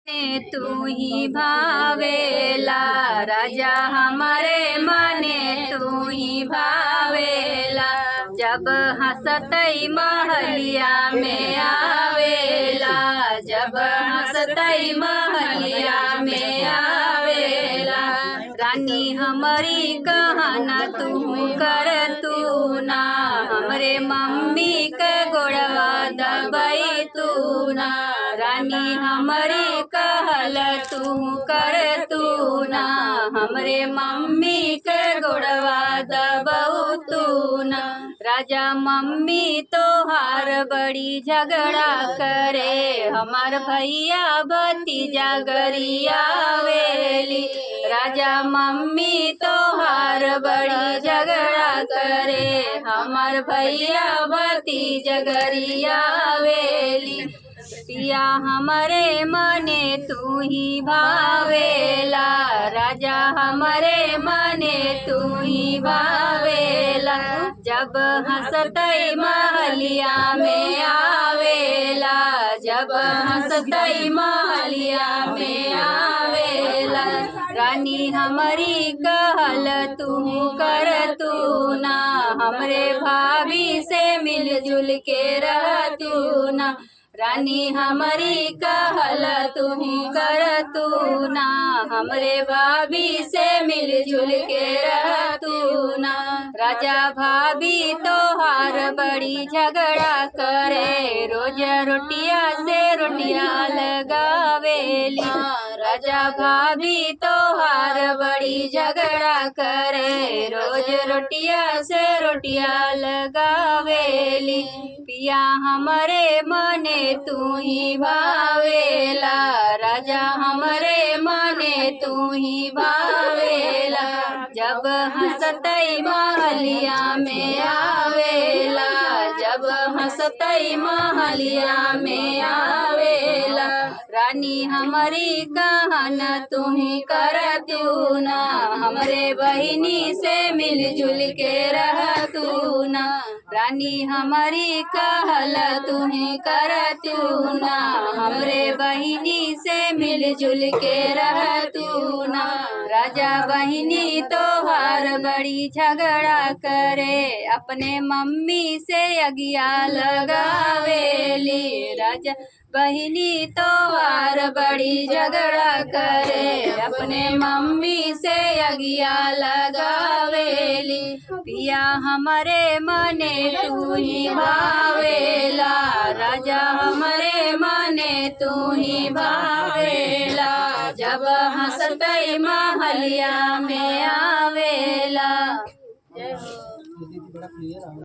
ने तू ही भावेला राजा हमारे मने तू ही भावेला। जब हंसतई महलिया में आवेला, जब हंसतई महलिया में आवेला। रानी हमारी कहना तू कर तू ना, हमरे मम्मी के गोड़वा दबाई तू ना। रानी हमारी कहल तू कर तू ना, हमरे मम्मी के गोड़वा दबाऊ तू ना। राजा मम्मी तोहार बड़ी झगड़ा करे, हमार भैया भतीजा गरिया वेली। राजा मम्मी तोहार बड़ी झगड़ा करे, हमार भैया भतीजा गरिया वेली। पिया हमारे मने तू ही भावेला, राजा हमारे मने तू ही भावेला। जब हंसतई महलिया में आवेला, जब हंसतई महलिया में आवेला। रानी हमारी कहल तू कर तू ना, हमरे भाभी से मिलजुल के रह तू ना। रानी हमारी कहल तू कर तू ना, हमरे भाभी से मिलजुल के रह तू ना। राजा भाभी तोहार बड़ी झगड़ा करे, रोज रोटिया से रोटिया लगावेली। राजा भाभी तोहार बड़ी झगड़ा करे, रोज रोटिया से रोटिया लगावेली। पिया हमारे मने तू ही भावेला, राजा हमारे मने तू ही भावेला। जब हंसतई महलिया में आवेला, जब हंसतई महलिया में आवेला। रानी हमारी कहन तू ही कर तू ना, हमरे बहिनी से मिलजुल के रह तू ना। रानी हमारी कहल तू ही कर तू ना, हमरे बहिनी से मिलजुल के रह तू ना। राजा बहिनी तोहार बड़ी झगड़ा करे, अपने मम्मी से अगिया लगावेली। राजा बहिनी तोहार बड़ी झगड़ा करे, अपने मम्मी से अगिया लगावेली। पिया हमारे मने तू ही भावेला, राजा हमारे मने तू ही भावेला। जब हंसतई महलिया में आवेला।